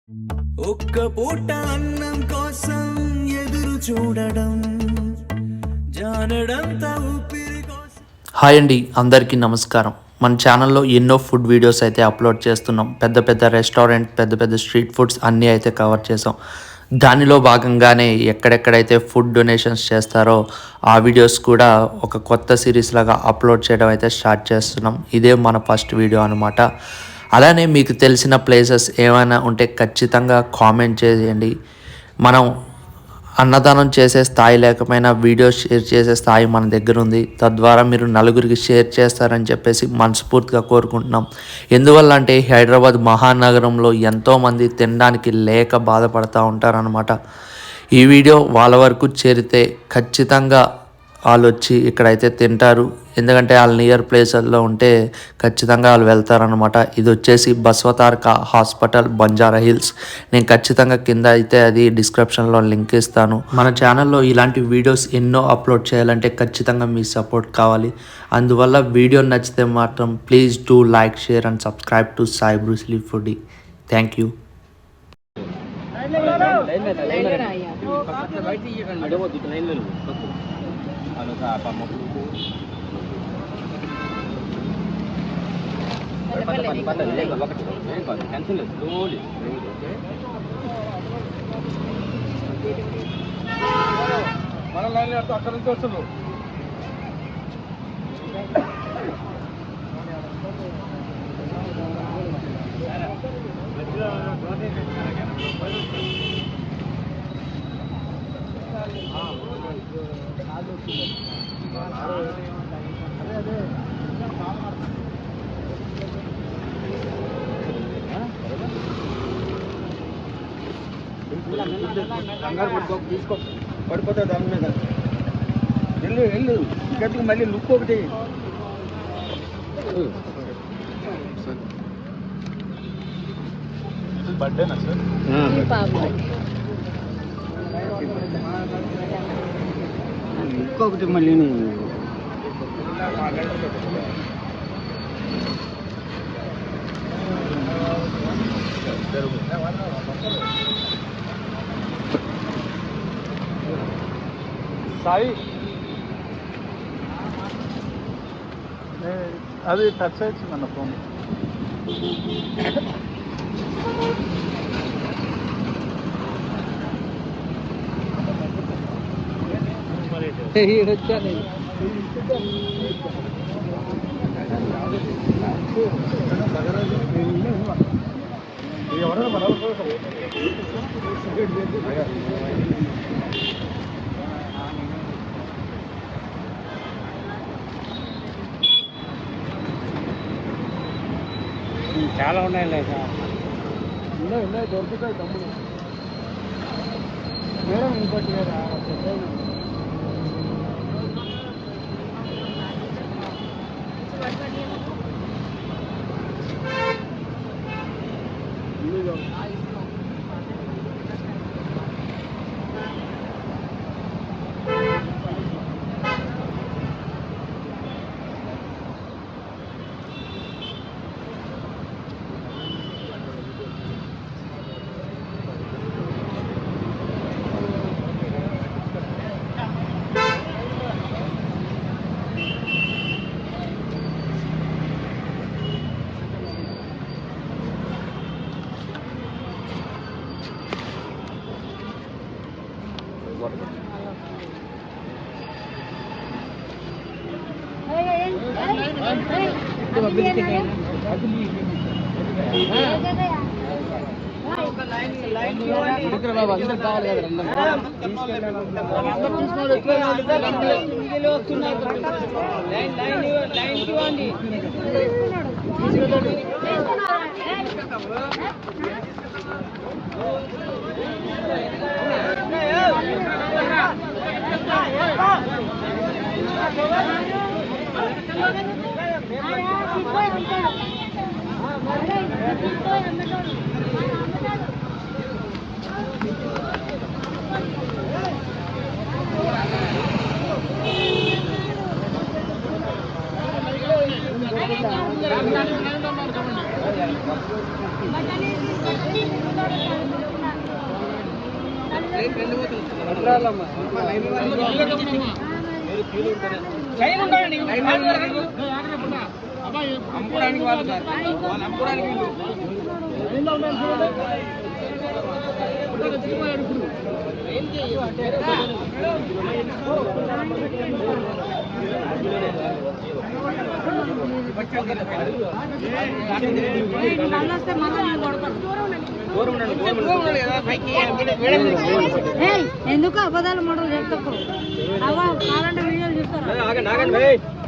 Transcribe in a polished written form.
ఒక్క పూట అన్నం కోసం ఎదురు చూడడం జానడంతా ఊపిరి కోసం. హాయ్ అండి, అందరికీ నమస్కారం. మన ఛానల్లో ఎన్నో ఫుడ్ వీడియోస్ అయితే అప్లోడ్ చేస్తున్నాం. పెద్ద పెద్ద రెస్టారెంట్, పెద్ద పెద్ద స్ట్రీట్ ఫుడ్స్ అన్నీ అయితే కవర్ చేసాం. దానిలో భాగంగానే ఎక్కడెక్కడైతే ఫుడ్ డొనేషన్స్ చేస్తారో ఆ వీడియోస్ కూడా ఒక కొత్త సిరీస్ లాగా అప్లోడ్ చేయడం అయితే స్టార్ట్ చేస్తున్నాం. ఇదే మన ఫస్ట్ వీడియో అనమాట. అలానే మీకు తెలిసిన ప్లేసెస్ ఏమైనా ఉంటే ఖచ్చితంగా కామెంట్ చేయండి. మనం అన్నదానం చేసే స్థాయి లేకపోయినా వీడియో షేర్ చేసే స్థాయి మన దగ్గర ఉంది. తద్వారా మీరు నలుగురికి షేర్ చేస్తారని చెప్పేసి మనస్ఫూర్తిగా కోరుకుంటున్నాం. ఎందువల్ల అంటే హైదరాబాద్ మహానగరంలో ఎంతోమంది తినడానికి లేక బాధపడుతూ ఉంటారనమాట. ఈ వీడియో వాళ్ళ వరకు చేరితే ఖచ్చితంగా వాళ్ళు వచ్చి ఇక్కడైతే తింటారు. ఎందుకంటే వాళ్ళ నియర్ ప్లేసల్లో ఉంటే ఖచ్చితంగా వాళ్ళు వెళ్తారనమాట. ఇది వచ్చేసి బస్వతారక హాస్పిటల్, బంజారా హిల్స్. నేను ఖచ్చితంగా కింద అయితే అది డిస్క్రిప్షన్లో లింక్ ఇస్తాను. మన ఛానల్లో ఇలాంటి వీడియోస్ ఎన్నో అప్లోడ్ చేయాలంటే ఖచ్చితంగా మీ సపోర్ట్ కావాలి. అందువల్ల వీడియో నచ్చితే మాత్రం please do like, share and subscribe to Sai Bruce Lee foodie. Thank you. మన లైన్ అక్కడ నుంచి వస్తున్నావు. తీసుకో పడిపోతే దాని మీద వెళ్ళు గట్టికి మళ్ళీ లుక్ ఒకటి బర్త్డేనా సార్? లుక్ ఒకటి మళ్ళీ సాయి అది టచ్ అవుతుంది అన్న ఫోన్. వచ్చాను ఎవరైనా చాలా ఉన్నాయి లేదా? ఉన్నాయి దొరుకుతాయి తమ్ముడు. మేడం ఇంకోటి లేదా? బాబు అందరు కావాలి కదా. But అమ్ముకోవడానికి వాళ్ళు సార్, వాళ్ళు అమ్ముకోవడానికి ఎందుకు అబద్ధాలు మాటలు చెప్తాకు అవా కావాలంటే వీడియోలు చూస్తారా